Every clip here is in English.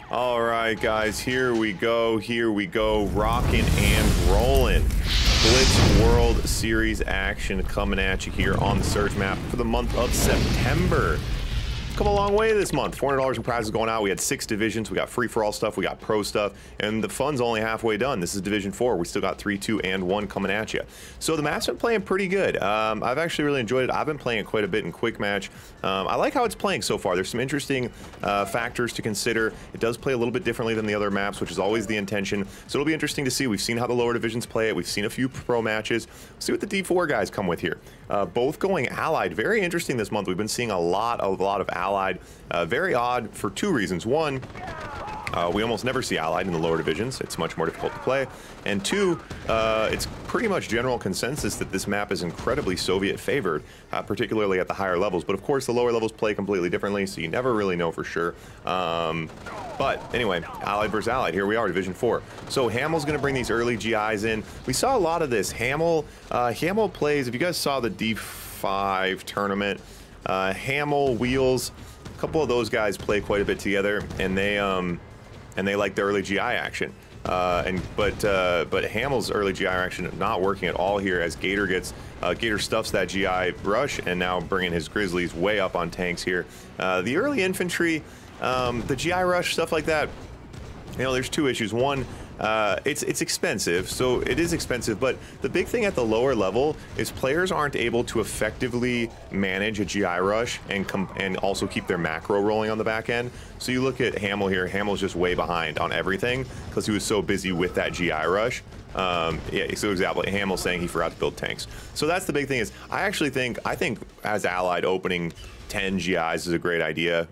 All right, guys, here we go, rocking and rolling. Blitz World Series action coming at you here on the Surge map for the month of September. Come a long way this month. $400 in prizes going out. We had 6 divisions. We got free-for-all stuff. We got pro stuff. And the fun's only halfway done. This is Division 4. We still got 3, 2, and 1 coming at you. So the map's been playing pretty good. I've actually really enjoyed it. I've been playing it quite a bit in quick match. I like how it's playing so far. There's some interesting factors to consider. It does play a little bit differently than the other maps, which is always the intention. So it'll be interesting to see. We've seen how the lower divisions play it. We've seen a few pro matches. We'll see what the D4 guys come with here. Both going allied. Very interesting this month. We've been seeing a lot of allied. Very odd for 2 reasons. One, we almost never see allied in the lower divisions. It's much more difficult to play. And 2, it's pretty much general consensus that this map is incredibly Soviet favored, particularly at the higher levels. But of course, the lower levels play completely differently, so you never really know for sure. But anyway, allied versus allied. Here we are, Division 4. So Hamel's going to bring these early GIs in. We saw a lot of this. Hamel plays, if you guys saw the D5 tournament, Hamel, Wheels, a couple of those guys play quite a bit together, and they like the early GI action. But Hamel's early GI action not working at all here as Gator stuffs that GI rush and now bringing his Grizzlies way up on tanks here. The early infantry, the GI rush, stuff like that, you know, there's 2 issues. One, it's expensive, so it is expensive, but the big thing at the lower level is players aren't able to effectively manage a GI rush and also keep their macro rolling on the back end. So you look at Hamel here. Hamel's just way behind on everything because he was so busy with that GI rush. Yeah, so exactly, Hamel's saying he forgot to build tanks. So that's the big thing is I think as allied opening 10 GIs is a great idea.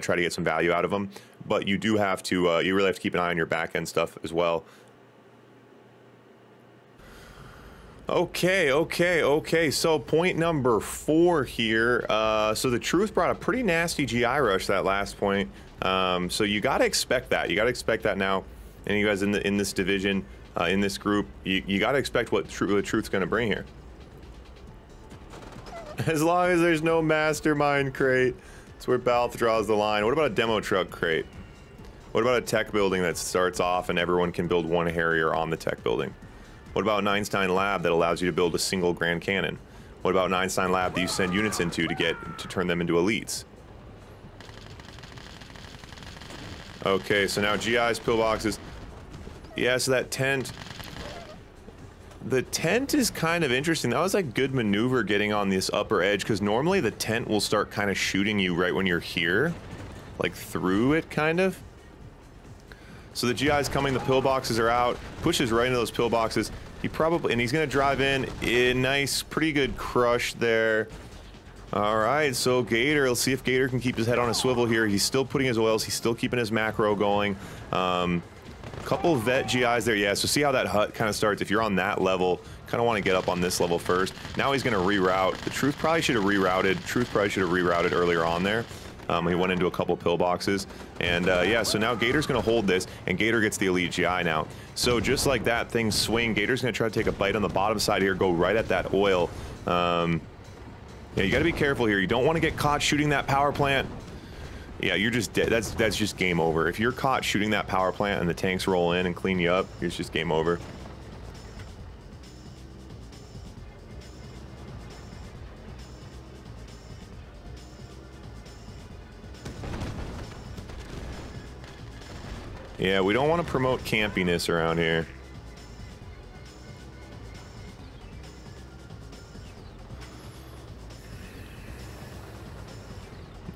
Try to get some value out of them. But you do have to, you really have to keep an eye on your back end stuff as well. Okay. So point number 4 here. So the Truth brought a pretty nasty GI rush that last point. So you got to expect that. You got to expect that now. And you guys in this division, in this group, you got to expect what the Truth's going to bring here. As long as there's no mastermind crate. That's where Balth draws the line. What about a demo truck crate? What about a tech building that starts off and everyone can build 1 Harrier on the tech building? What about an Einstein lab that allows you to build a single Grand Cannon? What about an Einstein lab that you send units into to turn them into elites? Okay, so now GIs, pillboxes. Yeah, so that tent. The tent is kind of interesting. That was like good maneuver getting on this upper edge because normally the tent will start kind of shooting you right when you're here. Like through it, kind of. So the GI's coming, the pillboxes are out, pushes right into those pillboxes. He's gonna drive in. Nice, pretty good crush there. All right, so Gator, let's see if Gator can keep his head on a swivel here. He's still putting his oils, he's still keeping his macro going. Couple vet GIs there, yeah, so see how that hut kind of starts. If you're on that level, kind of want to get up on this level first. Now he's gonna reroute. The Truth probably should have rerouted earlier on there. He went into a couple pillboxes, and yeah, so now Gator's gonna hold this, and Gator gets the elite GI now. So just like that, things swing. Gator's gonna try to take a bite on the bottom side here, go right at that oil. Yeah, you gotta be careful here. You don't want to get caught shooting that power plant. Yeah, you're just dead. That's just game over. If you're caught shooting that power plant and the tanks roll in and clean you up, it's just game over. Yeah, we don't want to promote campiness around here.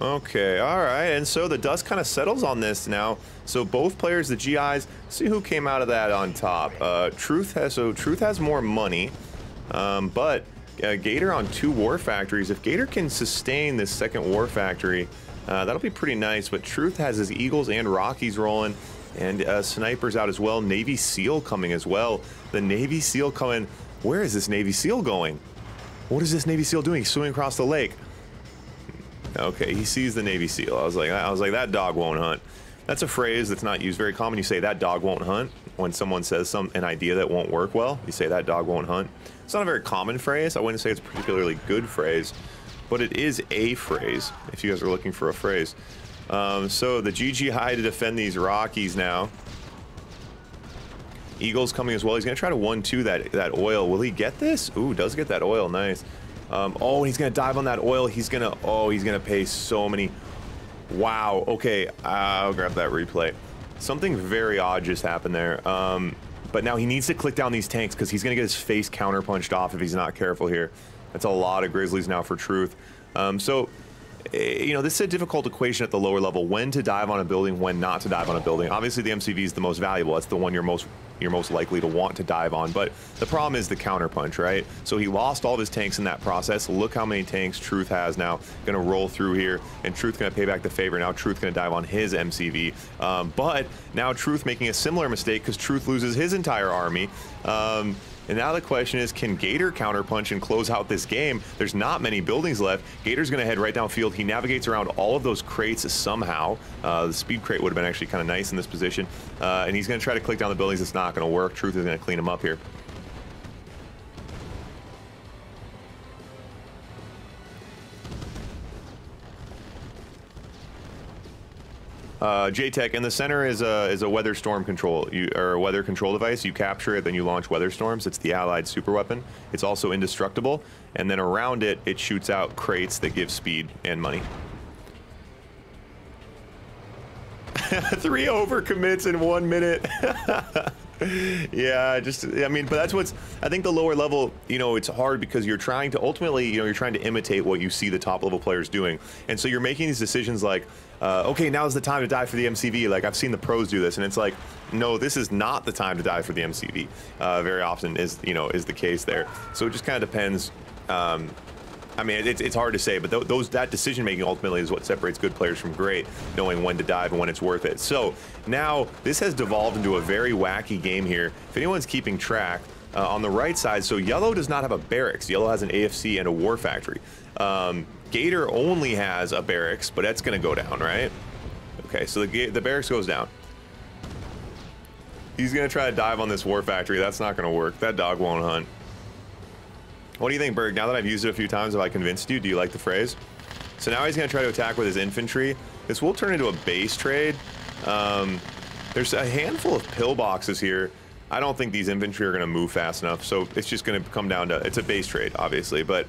Okay, all right, and so the dust kind of settles on this now. So both players, the GIs, see who came out of that on top. Truth has more money, but Gator on 2 war factories. If Gator can sustain this second war factory, that'll be pretty nice. But Truth has his Eagles and Rockies rolling. And snipers out as well. Navy SEAL coming as well. The Navy SEAL coming. Where is this Navy SEAL going? What is this Navy SEAL doing? He's swimming across the lake. Okay, he sees the Navy SEAL. I was like, that dog won't hunt. That's a phrase that's not used very common. You say that dog won't hunt when someone says an idea that won't work well. You say that dog won't hunt. It's not a very common phrase. I wouldn't say it's a particularly good phrase, but it is a phrase if you guys are looking for a phrase. So the GGI to defend these Rockies now. Eagle's coming as well. He's going to try to 1-2 that oil. Will he get this? Ooh, does get that oil. Nice. Oh, he's going to dive on that oil. He's going to pay so many. Wow. Okay, I'll grab that replay. Something very odd just happened there. But now he needs to click down these tanks because he's going to get his face counterpunched off if he's not careful here. That's a lot of Grizzlies now for Truth. So, you know, this is a difficult equation at the lower level. When to dive on a building, when not to dive on a building. Obviously, the MCV is the most valuable. That's the one you're most likely to want to dive on. But the problem is the counterpunch, right? So he lost all of his tanks in that process. Look how many tanks Truth has now. Going to roll through here, and Truth going to pay back the favor. Now Truth going to dive on his MCV. But now Truth making a similar mistake because Truth loses his entire army. And now the question is, can Gator counterpunch and close out this game? There's not many buildings left. Gator's going to head right downfield. He navigates around all of those crates somehow. The speed crate would have been actually kind of nice in this position. And he's going to try to click down the buildings. It's not going to work. Truth is going to clean him up here. JTech, in the center is a weather storm control, or a weather control device. You capture it, then you launch weather storms. It's the allied super weapon. It's also indestructible, and then around it, it shoots out crates that give speed and money. 3 overcommits in 1 minute. Yeah, I mean, but that's what's, I think the lower level, you know, it's hard because you're trying to ultimately, you know, you're trying to imitate what you see the top level players doing. And so you're making these decisions like, okay, now's the time to dive for the MCV. Like, I've seen the pros do this, and it's like, no, this is not the time to dive for the MCV. Very often is the case there. So it just kind of depends. I mean, it's hard to say, but that decision making ultimately is what separates good players from great, knowing when to dive and when it's worth it. So now this has devolved into a very wacky game here. If anyone's keeping track, on the right side, so yellow does not have a barracks. Yellow has an AFC and a war factory. Gator only has a barracks, but that's going to go down, right? Okay, so the barracks goes down. He's going to try to dive on this war factory. That's not going to work. That dog won't hunt. What do you think, Berg? Now that I've used it a few times, have I convinced you? Do you like the phrase? So now he's going to try to attack with his infantry. This will turn into a base trade. There's a handful of pillboxes here. I don't think these infantry are going to move fast enough, so it's just going to come down to, it's a base trade, obviously, but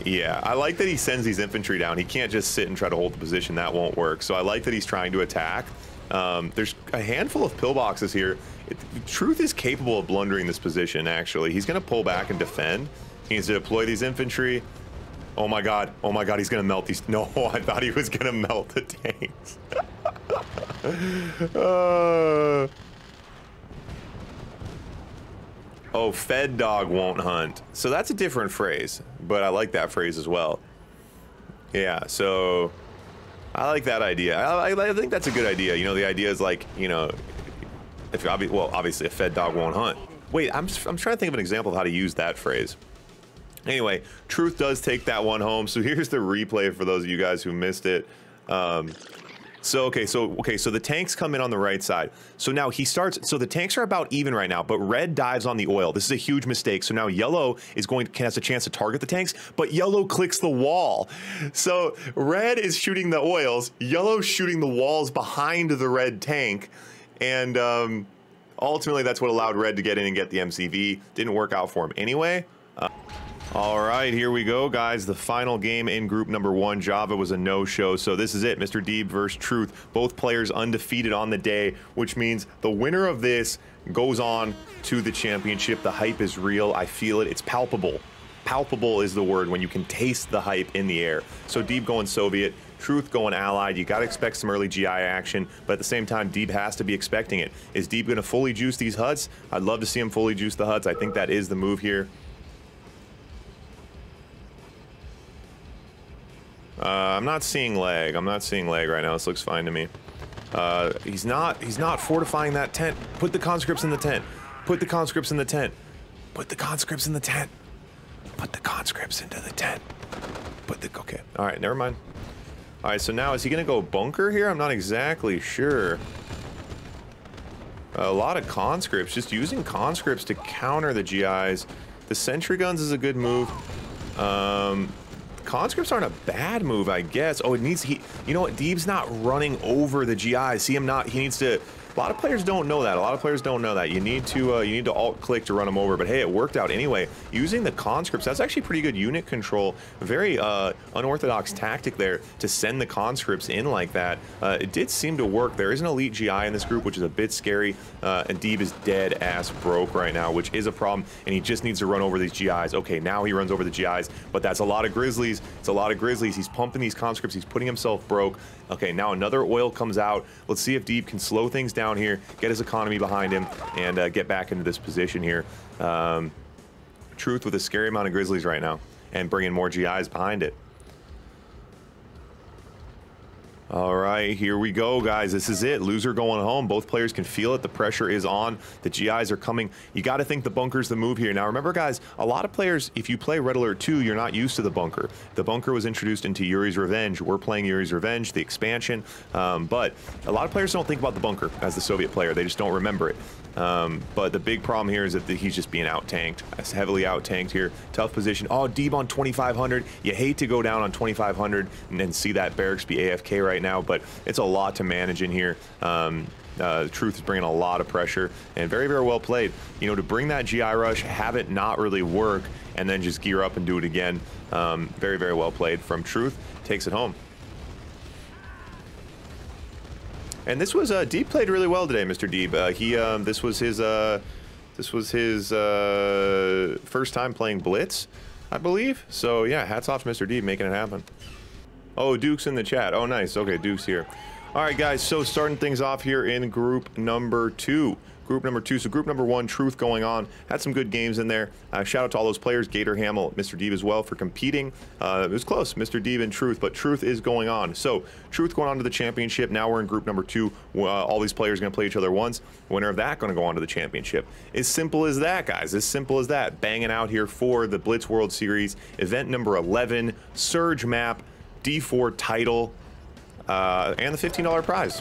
yeah, I like that he sends these infantry down. He can't just sit and try to hold the position. That won't work. So I like that he's trying to attack. There's a handful of pillboxes here. Truth is capable of blundering this position, actually. He's going to pull back and defend. He needs to deploy these infantry. Oh my god, he's going to melt these. No, I thought he was going to melt the tanks. Oh, fed dog won't hunt. So that's a different phrase, but I like that phrase as well. Yeah, so I like that idea. I think that's a good idea. You know, the idea is like, you know, if obviously a fed dog won't hunt. Wait, I'm trying to think of an example of how to use that phrase. Anyway, Truth does take that one home. So here's the replay for those of you guys who missed it. So the tanks come in on the right side. So now he starts, so the tanks are about even right now, but red dives on the oil. This is a huge mistake. So now yellow has a chance to target the tanks, but yellow clicks the wall. So red is shooting the oils, yellow's shooting the walls behind the red tank. And ultimately that's what allowed red to get in and get the MCV. Didn't work out for him anyway. All right, here we go, guys. The final game in group number 1. Java was a no-show, so this is it. Mr. Deeb versus Truth. Both players undefeated on the day, which means the winner of this goes on to the championship. The hype is real. I feel it. It's palpable. Palpable is the word when you can taste the hype in the air. So Deeb going Soviet, Truth going Allied. You got to expect some early GI action, but at the same time, Deeb has to be expecting it. Is Deeb going to fully juice these HUDs? I'd love to see him fully juice the HUDs. I think that is the move here. I'm not seeing lag. I'm not seeing lag right now. This looks fine to me. He's not fortifying that tent. Put the conscripts in the tent. Put the conscripts in the tent. Put the conscripts in the tent. Put the conscripts into the tent. Okay. All right, never mind. All right, so now is he going to go bunker here? I'm not exactly sure. A lot of conscripts. Just using conscripts to counter the GIs. The sentry guns is a good move. conscripts aren't a bad move, I guess. Oh, it needs, you know what, Deeb's not running over the GI. See him not, he needs to, a lot of players don't know that. A lot of players don't know that. You need to alt-click to run them over, but hey, it worked out anyway. Using the conscripts, that's actually pretty good unit control. Very unorthodox tactic there to send the conscripts in like that. It did seem to work. There is an elite GI in this group, which is a bit scary, and Deeb is dead-ass broke right now, which is a problem, and he just needs to run over these GIs. Okay, now he runs over the GIs, but that's a lot of Grizzlies. It's a lot of Grizzlies. He's pumping these conscripts. He's putting himself broke. Okay, now another oil comes out. Let's see if Deeb can slow things down here, get his economy behind him, and get back into this position here. Truth with a scary amount of Grizzlies right now, and bringing more GIs behind it. All right, here we go, guys. This is it. Loser going home. Both players can feel it. The pressure is on. The GIs are coming. You got to think the bunker's the move here. Now, remember, guys, a lot of players, if you play Red Alert 2, you're not used to the bunker. The bunker was introduced into Yuri's Revenge. We're playing Yuri's Revenge, the expansion. But a lot of players don't think about the bunker as the Soviet player. They just don't remember it. But the big problem here is that he's just being out-tanked. Heavily out-tanked here. Tough position. Oh, Deeb on 2,500. You hate to go down on 2,500 and then see that barracks be AFK right now, but it's a lot to manage in here. Truth is bringing a lot of pressure, and very, very well played. You know, to bring that GI rush, have it not really work, and then just gear up and do it again. Very, very well played from Truth. Takes it home. And this was Deeb played really well today, Mr. Deeb. This was his first time playing Blitz, I believe. So yeah, hats off to Mr. Deeb making it happen. Oh, Duke's in the chat. Oh, nice. Okay, Duke's here. All right, guys. So starting things off here in group number 2. So group number 1, Truth going on. Had some good games in there. Shout out to all those players, Gator Hamill, Mr. Deeb as well for competing. It was close, Mr. Deeb and Truth, but Truth is going on. So Truth going on to the championship. Now we're in group number 2. All these players are going to play each other once. Winner of that going to go on to the championship. As simple as that, guys. As simple as that. Banging out here for the Blitz World Series, event number 11, Surge map, D4 title, and the $15 prize.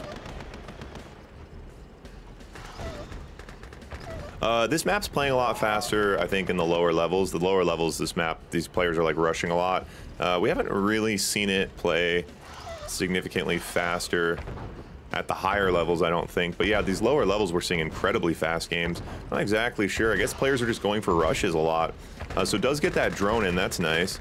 This map's playing a lot faster, I think, in the lower levels. The lower levels, this map, these players are like rushing a lot. We haven't really seen it play significantly faster at the higher levels, I don't think. But yeah, these lower levels, we're seeing incredibly fast games. Not exactly sure. I guess players are just going for rushes a lot. So it does get that drone in. That's nice.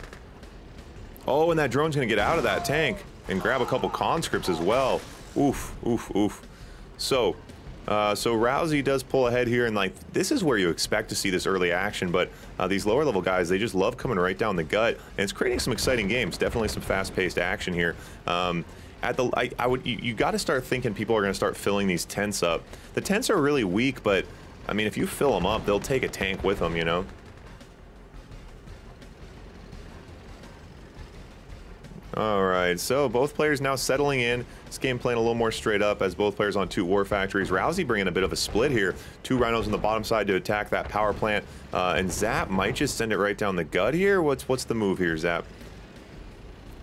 Oh, and that drone's going to get out of that tank and grab a couple conscripts as well. Oof, oof, oof. So Rousey does pull ahead here, and like this is where you expect to see this early action, but these lower level guys, they just love coming right down the gut, and it's creating some exciting games. Definitely some fast-paced action here. You got to start thinking people are going to start filling these tents up. The tents are really weak, but I mean, if you fill them up, they'll take a tank with them, you know. All right, so both players now settling in. This game playing a little more straight up as both players on 2 war factories. Rousey bringing a bit of a split here. 2 rhinos on the bottom side to attack that power plant. And Zap might just send it right down the gut here. What's the move here, Zap?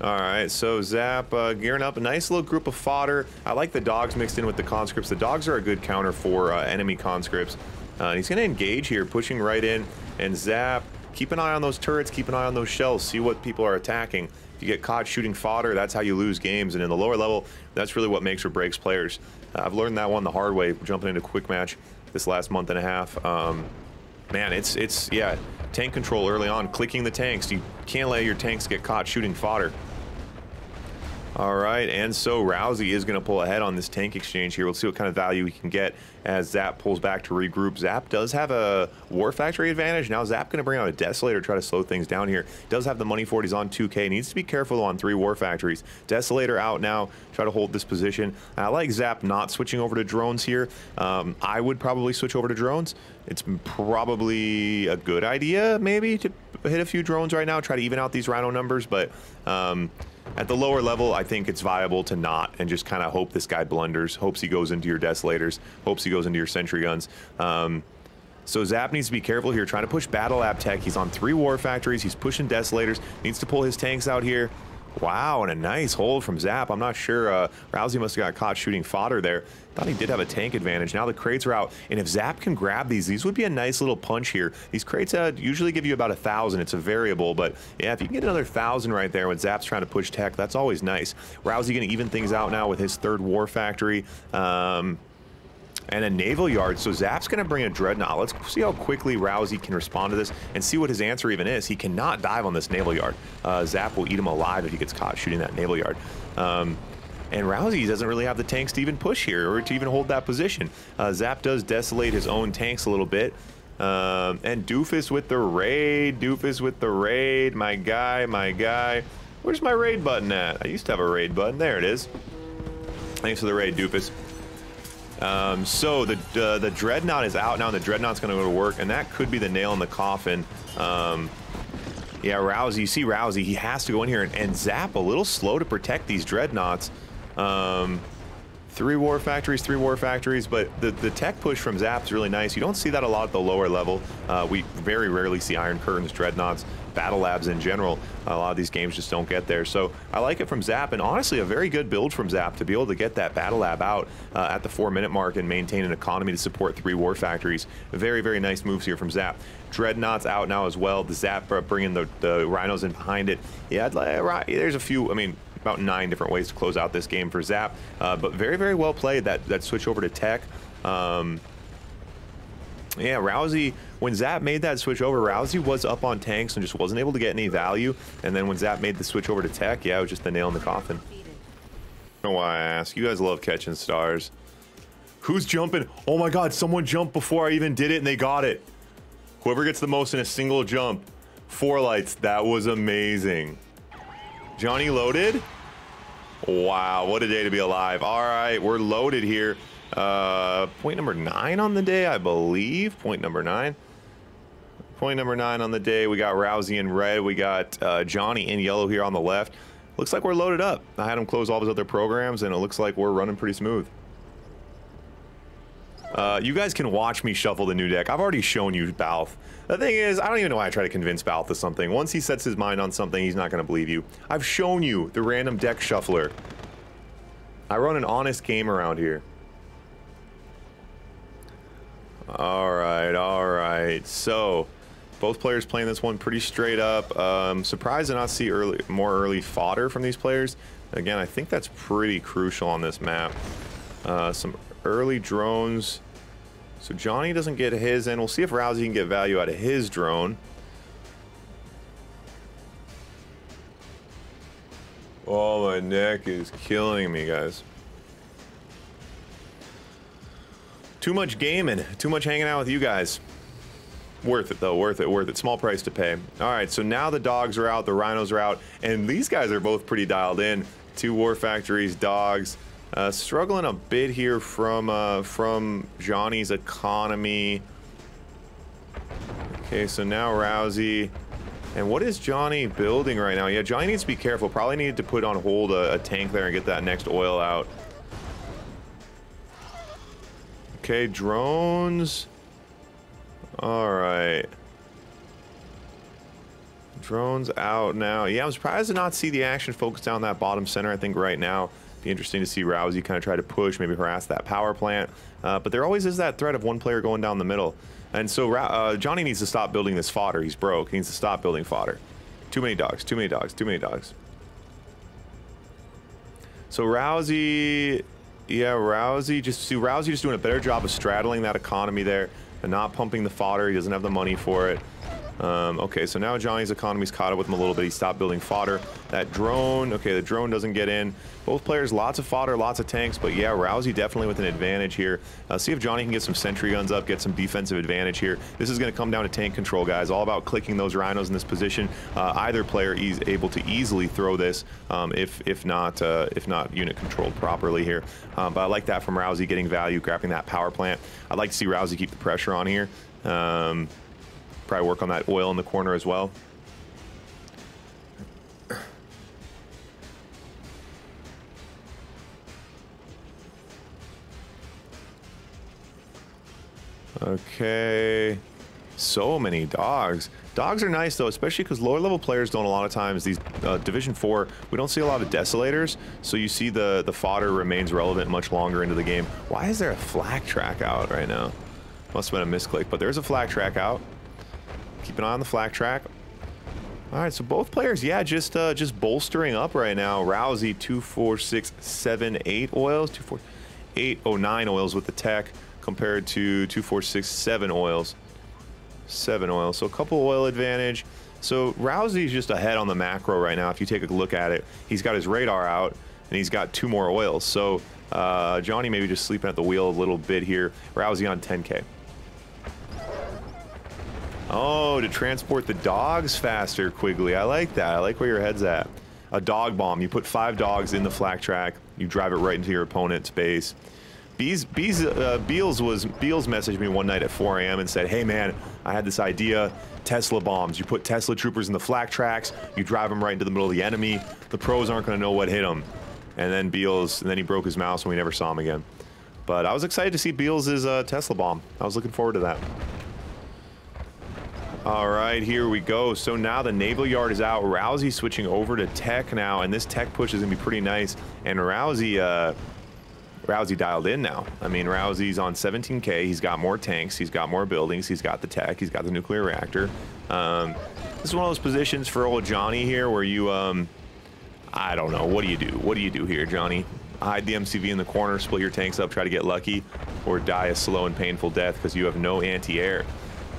All right, so Zap gearing up. A nice little group of fodder. I like the dogs mixed in with the conscripts. The dogs are a good counter for enemy conscripts. He's going to engage here, pushing right in. And Zap, keep an eye on those turrets. Keep an eye on those shells. See what people are attacking. If you get caught shooting fodder, that's how you lose games. And in the lower level, that's really what makes or breaks players. I've learned that one the hard way, jumping into quick match this last month and a half. Man, yeah, tank control early on, clicking the tanks. You can't let your tanks get caught shooting fodder. All right, and so Rousey is going to pull ahead on this tank exchange here. We'll see what kind of value he can get as Zap pulls back to regroup. Zap does have a War Factory advantage. Now Zap going to bring out a Desolator, try to slow things down here. Does have the money for it. He's on 2K. Needs to be careful on 3 War Factories. Desolator out now. Try to hold this position. I like Zap not switching over to drones here. I would probably switch over to drones. It's probably a good idea, maybe, to hit a few drones right now. Try to even out these Rhino numbers, but at the lower level, I think it's viable to not and just kind of hope this guy blunders, hopes he goes into your Desolators, hopes he goes into your Sentry Guns. So Zap needs to be careful here, trying to push Battle Lab Tech. He's on 3 War Factories. He's pushing Desolators. Needs to pull his tanks out here. Wow, and a nice hold from Zap. I'm not sure. Rousey must have got caught shooting fodder there. Thought he did have a tank advantage. Now the crates are out, and if Zap can grab these would be a nice little punch here. These crates usually give you about 1,000. It's a variable, but yeah, if you can get another 1,000 right there when Zap's trying to push tech, that's always nice. Rousey going to even things out now with his third war factory. And a naval yard, so Zap's going to bring a dreadnought. Let's see how quickly Rousey can respond to this and see what his answer even is. He cannot dive on this naval yard. Zap will eat him alive if he gets caught shooting that naval yard. And Rousey doesn't really have the tanks to even push here or to even hold that position. Zap does desolate his own tanks a little bit. And Doofus with the raid. Doofus with the raid. My guy, my guy. Where's my raid button at? I used to have a raid button. There it is. Thanks for the raid, Doofus. So the dreadnought is out now, and the dreadnought's going to go to work, and that could be the nail in the coffin. Yeah, Rousey, you see Rousey, he has to go in here and Zap a little slow to protect these dreadnoughts. 3 war factories, but the tech push from Zap is really nice. You don't see that a lot at the lower level. We very rarely see Iron Curtains, dreadnoughts, battle labs in general. A lot of these games just don't get there. So I like it from Zap, and honestly a very good build from Zap to be able to get that battle lab out at the 4-minute mark and maintain an economy to support 3 war factories. Very, very nice moves here from Zap. Dreadnoughts out now as well. The Zap bringing the rhinos in behind it. Yeah, there's a few, I mean, about 9 different ways to close out this game for Zap, but very, very well played, that switch over to tech. Yeah, Rousey, when Zap made that switch over, Rousey was up on tanks and just wasn't able to get any value. And then when Zap made the switch over to tech, yeah, it was just the nail in the coffin. I don't know why I ask. You guys love catching stars. Who's jumping? Oh my God, someone jumped before I even did it and they got it. Whoever gets the most in a single jump. 4 lights, that was amazing. Johnny loaded? Wow, what a day to be alive. All right, we're loaded here. Point number 9 on the day, I believe. Point number 9. Point number 9 on the day. We got Rousey in red. We got Johnny in yellow here on the left. Looks like we're loaded up. I had him close all of his other programs, and it looks like we're running pretty smooth. You guys can watch me shuffle the new deck. I've already shown you Balth. The thing is, I don't even know why I try to convince Balth of something. Once he sets his mind on something, he's not going to believe you. I've shown you the random deck shuffler. I run an honest game around here. All right. So, both players playing this one pretty straight up. Surprised to not see more early fodder from these players. Again, I think that's pretty crucial on this map. Some early drones. So Johnny doesn't get his in. We'll see if Rousey can get value out of his drone. Oh, my neck is killing me, guys. Too much gaming, too much hanging out with you guys. Worth it though, worth it. Small price to pay. All right, so now the dogs are out, the rhinos are out, and these guys are both pretty dialed in. 2 war factories, dogs. Struggling a bit here from Johnny's economy. Okay, so now Rousey. And what is Johnny building right now? Yeah, Johnny needs to be careful. Probably needed to put on hold a tank there and get that next oil out. Okay, drones. All right. Drones out now. Yeah, I'm surprised to not see the action focused down that bottom center. I think right now be interesting to see Rousey kind of try to push, maybe harass that power plant. But there always is that threat of one player going down the middle. And so Johnny needs to stop building this fodder. He's broke. He needs to stop building fodder. Too many dogs. Too many dogs. Too many dogs. So Rousey... Yeah, Rousey just doing a better job of straddling that economy there and not pumping the fodder. He doesn't have the money for it. Okay, so now Johnny's economy's caught up with him a little bit. He stopped building fodder. That drone, okay, the drone doesn't get in. Both players, lots of fodder, lots of tanks, but yeah, Rousey definitely with an advantage here. See if Johnny can get some sentry guns up, get some defensive advantage here. This is going to come down to tank control, guys. All about clicking those rhinos in this position. Either player is able to easily throw this if not unit controlled properly here. But I like that from Rousey, getting value, grabbing that power plant. I'd like to see Rousey keep the pressure on here. Probably work on that oil in the corner as well. Okay. So many dogs. Dogs are nice though, especially because lower level players don't a lot of times. These Division 4, we don't see a lot of Desolators, so you see the fodder remains relevant much longer into the game. Why is there a flak track out right now? Must have been a misclick, but there's a flak track out. Keep an eye on the flak track. All right, so both players, yeah, just bolstering up right now. Rousey 2, 4, 6, 7, 8 oils, 2, 4, 8, 9 oils with the tech compared to 2, 4, 6, 7 oils. 7 oil, so a couple oil advantage. So Rousey's just ahead on the macro right now. If you take a look at it, he's got his radar out and he's got 2 more oils. So Johnny maybe just sleeping at the wheel a little bit here. Rousey on 10K. Oh, to transport the dogs faster, Quigley. I like that. I like where your head's at. A dog bomb. You put 5 dogs in the flak track. You drive it right into your opponent's base. Beals messaged me one night at 4 a.m. and said, hey man, I had this idea, Tesla bombs. You put Tesla troopers in the flak tracks, you drive them right into the middle of the enemy, the pros aren't going to know what hit them. And then he broke his mouse and we never saw him again. But I was excited to see Beals' Tesla bomb. I was looking forward to that. All right, here we go. So now the naval yard is out. Rousey switching over to tech now, and this tech push is going to be pretty nice. And Rousey dialed in now. I mean, Rousey's on 17K. He's got more tanks. He's got more buildings. He's got the tech. He's got the nuclear reactor. This is one of those positions for old Johnny here where you, I don't know. What do you do? What do you do here, Johnny? Hide the MCV in the corner, split your tanks up, try to get lucky, or die a slow and painful death because you have no anti-air.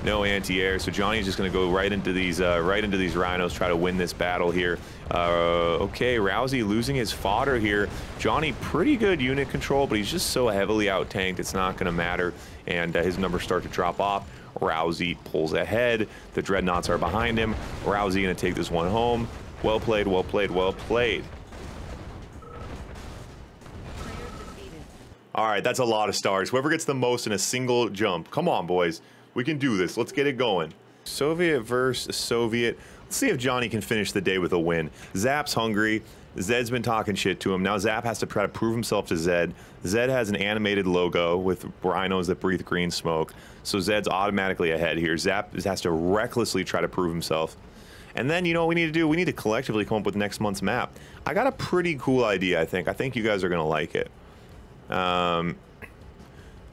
No anti-air, so Johnny's just going to go right into these rhinos, try to win this battle here. Okay, Rousey losing his fodder here. Johnny, pretty good unit control, but he's just so heavily out-tanked, it's not going to matter, and his numbers start to drop off. Rousey pulls ahead. The Dreadnoughts are behind him. Rousey going to take this one home. Well played, well played, well played. All right, that's a lot of stars. Whoever gets the most in a single jump. Come on, boys. We can do this. Let's get it going. Soviet versus Soviet. Let's see if Johnny can finish the day with a win. Zap's hungry. Zed's been talking shit to him. Now Zap has to try to prove himself to Zed. Zed has an animated logo with rhinos that breathe green smoke. So Zed's automatically ahead here. Zap has to recklessly try to prove himself. And then, you know what we need to do? We need to collectively come up with next month's map. I got a pretty cool idea, I think. I think you guys are going to like it.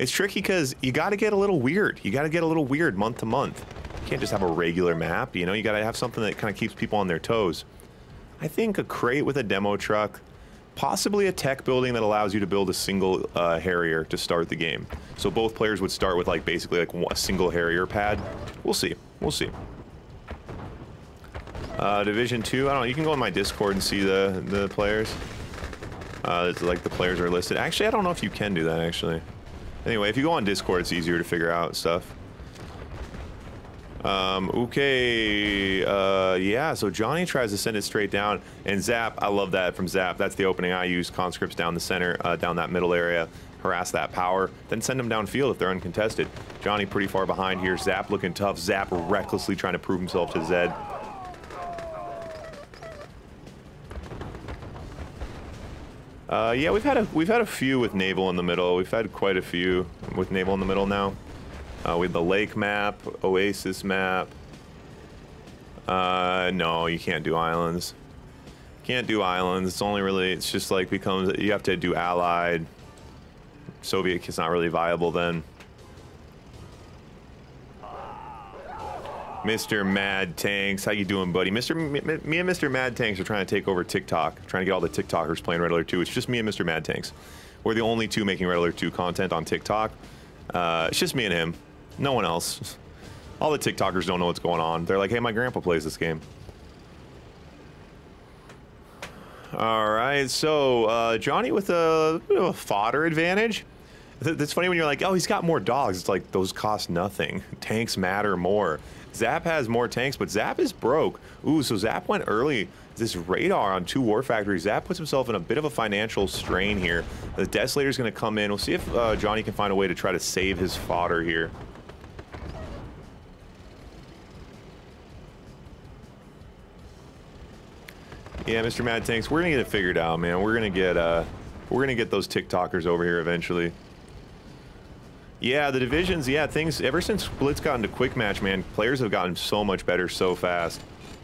It's tricky because you got to get a little weird. You got to get a little weird month to month. You can't just have a regular map, you know? You got to have something that kind of keeps people on their toes. I think a crate with a demo truck, possibly a tech building that allows you to build a single Harrier to start the game. So both players would start with like basically like a single Harrier pad. We'll see. We'll see. Division 2, I don't know. You can go in my Discord and see the players. It's like the players are listed. Actually, I don't know if you can do that actually. Anyway, if you go on Discord, it's easier to figure out stuff. Okay, yeah, so Johnny tries to send it straight down, and Zap, I love that from Zap. That's the opening I use. Conscripts down the center, down that middle area, harass that power, then send them downfield if they're uncontested. Johnny pretty far behind here. Zap looking tough. Zap recklessly trying to prove himself to Zed. Yeah, we've had a few with naval in the middle. We've had quite a few with naval in the middle now. With the lake map, oasis map. No, you can't do islands. Can't do islands. It's only really, it's just like becomes, you have to do allied. Soviet is not really viable then. Mr. Mad Tanks, how you doing, buddy? Me and Mr. Mad Tanks are trying to take over TikTok, trying to get all the TikTokers playing Red Alert 2. It's just me and Mr. Mad Tanks. We're the only two making Red Alert 2 content on TikTok. It's just me and him. No one else. All the TikTokers don't know what's going on. They're like, hey, my grandpa plays this game. All right, so Johnny with a fodder advantage. That's funny when you're like, oh, he's got more dogs. It's like, those cost nothing. Tanks matter more. Zap has more tanks, but Zap is broke. Ooh, so Zap went early. This radar on 2 war factories. Zap puts himself in a bit of a financial strain here. The Desolator's going to come in. We'll see if Johnny can find a way to try to save his fodder here. Yeah, Mr. Mad Tanks, we're gonna get it figured out, man. We're gonna get those TikTokers over here eventually. Yeah, the divisions, yeah, things, ever since Blitz got into quick match, man, players have gotten so much better so fast.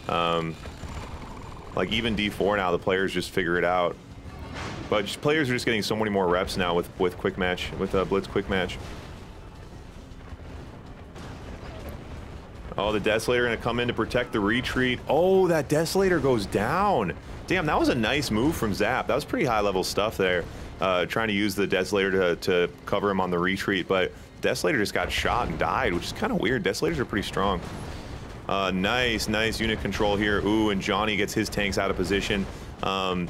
Like even D4 now, the players just figure it out. But players are just getting so many more reps now with quick match, with Blitz quick match. Oh, the Desolator gonna come in to protect the retreat. Oh, that Desolator goes down. Damn, that was a nice move from Zap. That was pretty high level stuff there. Trying to use the Desolator to cover him on the retreat, but Desolator just got shot and died, which is kind of weird. Desolators are pretty strong. Nice unit control here. Ooh, and Johnny gets his tanks out of position. And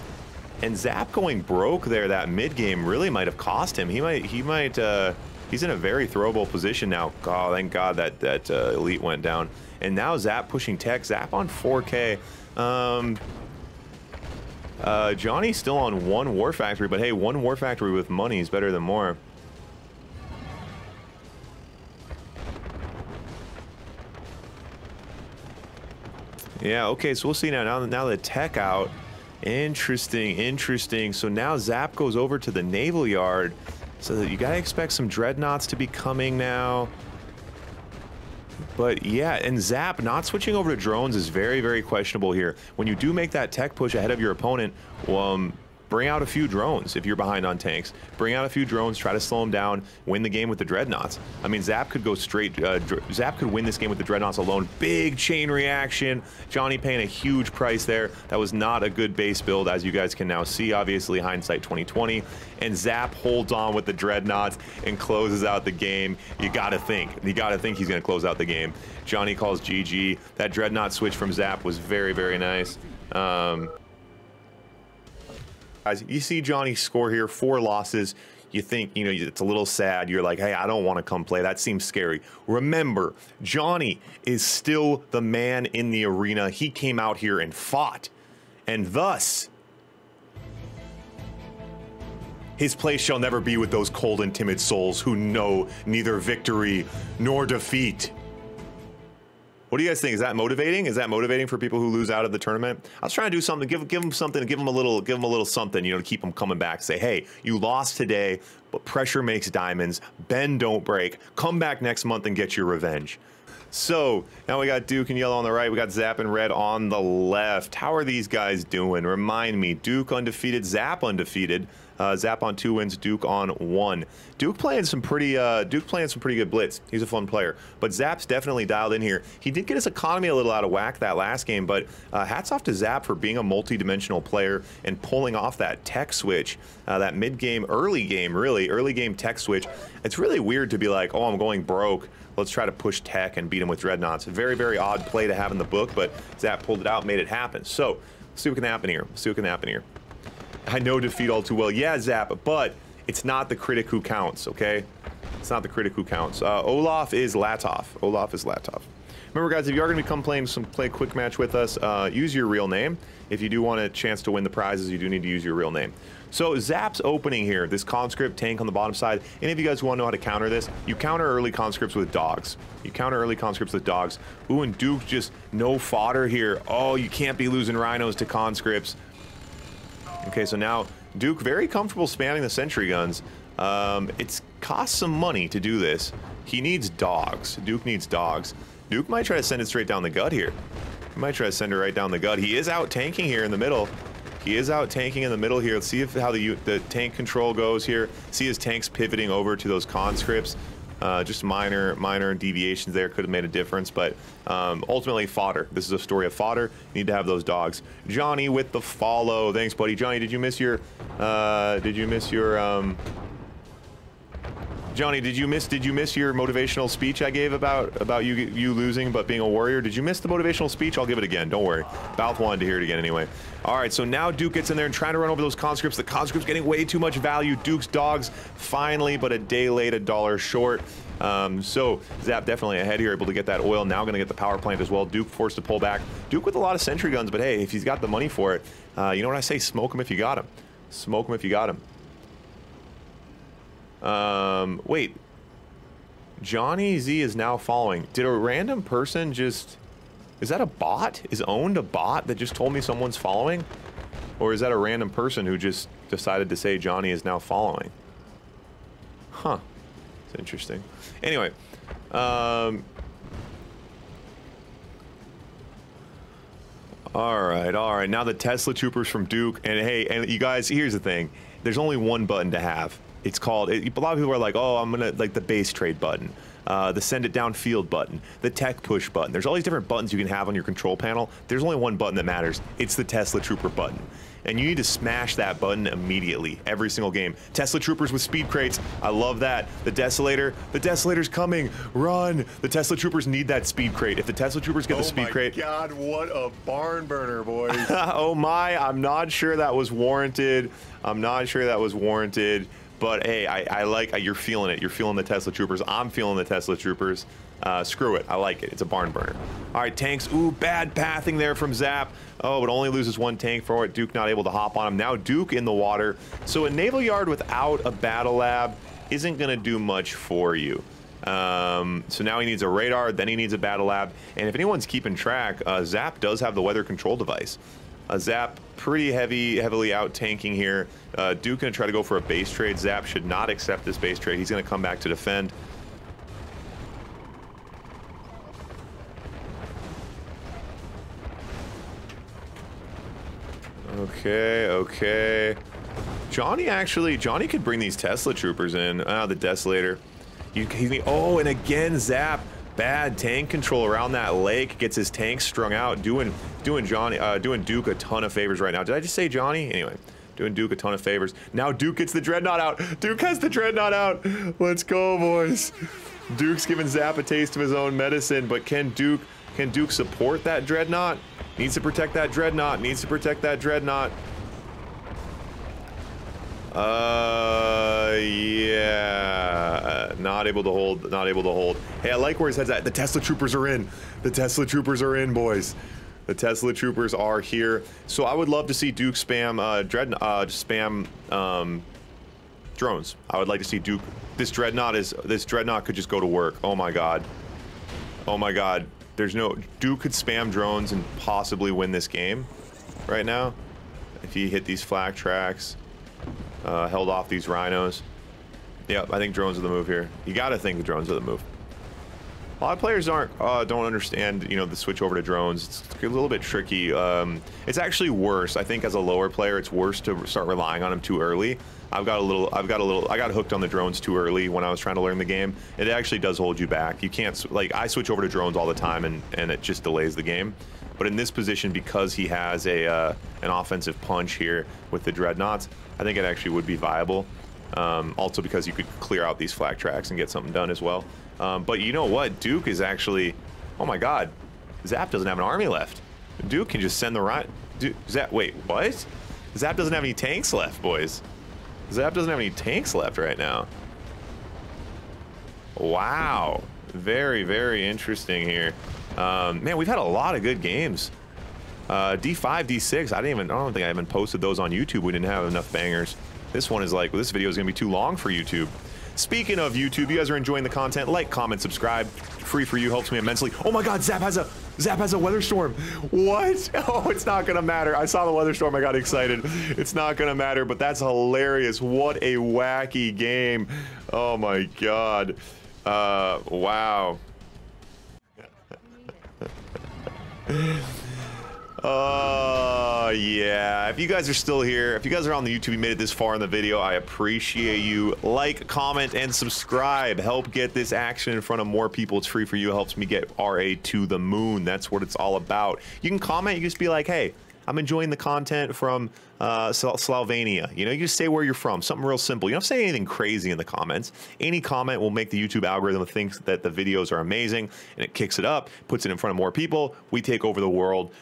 Zap going broke there that mid game really might have cost him. He's in a very throwable position now. Oh, thank God that elite went down. And now Zap pushing tech. Zap on 4K. Johnny's still on 1 War Factory, but hey, 1 War Factory with money is better than more. Yeah, okay, so we'll see now the tech out. Interesting. So now Zap goes over to the naval yard. So that you gotta expect some dreadnoughts to be coming now. But yeah, and Zap not switching over to drones is very questionable here. When you do make that tech push ahead of your opponent, bring out a few drones if you're behind on tanks. Bring out a few drones, try to slow them down, win the game with the dreadnoughts. I mean, Zap could go straight, Zap could win this game with the dreadnoughts alone. Big chain reaction. Johnny paying a huge price there. That was not a good base build, as you guys can now see, obviously, hindsight 2020. And Zap holds on with the dreadnoughts and closes out the game. You gotta think he's gonna close out the game. Johnny calls GG. That dreadnought switch from Zap was very nice. Guys, you see Johnny score here, 4 losses. You think, you know, it's a little sad. You're like, hey, I don't want to come play. That seems scary. Remember, Johnny is still the man in the arena. He came out here and fought. And thus, his place shall never be with those cold and timid souls who know neither victory nor defeat. What do you guys think? Is that motivating? Is that motivating for people who lose out of the tournament? I was trying to do something, give them something, give them a little something, you know, to keep them coming back. Say, hey, you lost today, but pressure makes diamonds. Bend, don't break. Come back next month and get your revenge. So now we got Duke and Yellow on the right. We got Zap and Red on the left. How are these guys doing? Remind me. Duke undefeated, Zap undefeated. Zap on 2 wins, Duke on 1. Duke playing some pretty good Blitz. He's a fun player, but Zap's definitely dialed in here. He did get his economy a little out of whack that last game, but hats off to Zap for being a multi-dimensional player and pulling off that tech switch, that mid-game, early game tech switch. It's really weird to be like, oh, I'm going broke. Let's try to push tech and beat him with dreadnoughts. Very odd play to have in the book, but Zap pulled it out, made it happen. So let's see what can happen here. I know defeat all too well. Yeah, Zap, but it's not the critic who counts, okay? It's not the critic who counts. Olaf is Latov. Remember, guys, if you are going to come play quick match with us, use your real name. If you do want a chance to win the prizes, you do need to use your real name. So Zap's opening here, this conscript tank on the bottom side. Any of you guys want to know how to counter this? You counter early conscripts with dogs. Ooh, and Duke just no fodder here. Oh, you can't be losing rhinos to conscripts. Okay, so now Duke very comfortable spamming the sentry guns. It's cost some money to do this. He needs dogs. Duke needs dogs. Duke might try to send it straight down the gut here. He might try to send it right down the gut. He is out tanking here in the middle. Let's see how the tank control goes here. See his tanks pivoting over to those conscripts. Just minor deviations there could have made a difference, but ultimately fodder. This is a story of fodder. You need to have those dogs. Johnny with the follow. Thanks, buddy. Johnny, did you miss your Johnny, did you miss your motivational speech I gave about you losing but being a warrior? Did you miss the motivational speech? I'll give it again. Don't worry. Balth wanted to hear it again anyway. All right, so now Duke gets in there and trying to run over those conscripts. The conscripts getting way too much value. Duke's dogs finally, but a day late, $1 short. So Zap definitely ahead here, able to get that oil. Now going to get the power plant as well. Duke forced to pull back. Duke with a lot of sentry guns, but hey, if he's got the money for it, you know what I say? Smoke him if you got him. Smoke him if you got him. Wait. Johnny Z is now following. Did a random person just... Is that a bot? Is owned a bot that just told me someone's following? Or is that a random person who just decided to say Johnny is now following? Huh. It's interesting. Anyway, all right. Now the Tesla Troopers from Duke, and hey, and you guys, here's the thing: there's only one button to have. It's called. A lot of people are like, oh, I'm gonna like the base trade button, the send it downfield button, the tech push button. There's all these different buttons you can have on your control panel. There's only one button that matters. It's the Tesla Trooper button. And you need to smash that button immediately, every single game. Tesla Troopers with speed crates, I love that. The Desolator's coming, run. The Tesla Troopers need that speed crate. If the Tesla Troopers get the speed crate. Oh my God, what a barn burner, boys. Oh my, I'm not sure that was warranted. But hey, I like, you're feeling it. You're feeling the Tesla Troopers. I'm feeling the Tesla Troopers. Screw it, I like it. It's a barn burner. All right, tanks. Ooh, bad pathing there from Zap. Oh, but only loses one tank for it. Duke not able to hop on him. Now Duke in the water. So a naval yard without a battle lab isn't gonna do much for you. So now he needs a radar, then he needs a battle lab. And if anyone's keeping track, Zap does have the weather control device. Zap pretty heavily out tanking here. Duke gonna try to go for a base trade. Zap should not accept this base trade. He's gonna come back to defend. Okay. Johnny could bring these Tesla Troopers in. The Desolator. Oh, and again, Zap. Bad tank control around that lake. Gets his tanks strung out. Doing Duke a ton of favors right now. Did I just say Johnny? Anyway, doing Duke a ton of favors. Now Duke gets the Dreadnought out. Duke has the Dreadnought out. Let's go, boys. Duke's giving Zap a taste of his own medicine, but can Duke support that Dreadnought? Needs to protect that Dreadnought. Yeah. Not able to hold. Hey, I like where his head's at. The Tesla Troopers are in. Boys. The Tesla Troopers are here. So I would love to see Duke spam drones. I would like to see Duke. This Dreadnought could just go to work. Oh my God. Duke could spam drones and possibly win this game right now if he hit these flak tracks, held off these rhinos. Yep, I think drones are the move here. You gotta think the drones are the move. A lot of players don't understand, the switch over to drones. It's a little bit tricky. It's actually worse. I think as a lower player, it's worse to start relying on them too early. I got hooked on the drones too early when I was trying to learn the game. It actually does hold you back. You can't, I switch over to drones all the time and it just delays the game. But in this position, because he has an offensive punch here with the Dreadnoughts, I think it actually would be viable. Also because you could clear out these flak tracks and get something done as well. But you know what? Duke is actually, oh my God, Zap doesn't have an army left. Duke can just send the right. Wait, what? Zap doesn't have any tanks left, boys. Zap doesn't have any tanks left right now. Wow, very interesting here. Man, we've had a lot of good games. D5, D6. I don't think I even posted those on YouTube. We didn't have enough bangers. This one is like, well, this video is gonna be too long for YouTube. Speaking of YouTube, you guys are enjoying the content. Like, comment, subscribe. Free for you, helps me immensely. Oh my God, Zap has a weather storm. What? Oh, it's not gonna matter. I saw the weather storm, I got excited. It's not gonna matter, but that's hilarious. What a wacky game. Oh my God. Wow. Yeah, if you guys are still here, if you guys are on the YouTube, you made it this far in the video, I appreciate you. Like, comment, and subscribe. Help get this action in front of more people. It's free for you. It helps me get RA to the moon. That's what it's all about. You can comment. You just be like, hey, I'm enjoying the content from Slovenia. You just say where you're from. Something real simple. You don't say anything crazy in the comments. Any comment will make the YouTube algorithm think that the videos are amazing, and it kicks it up, puts it in front of more people. We take over the world.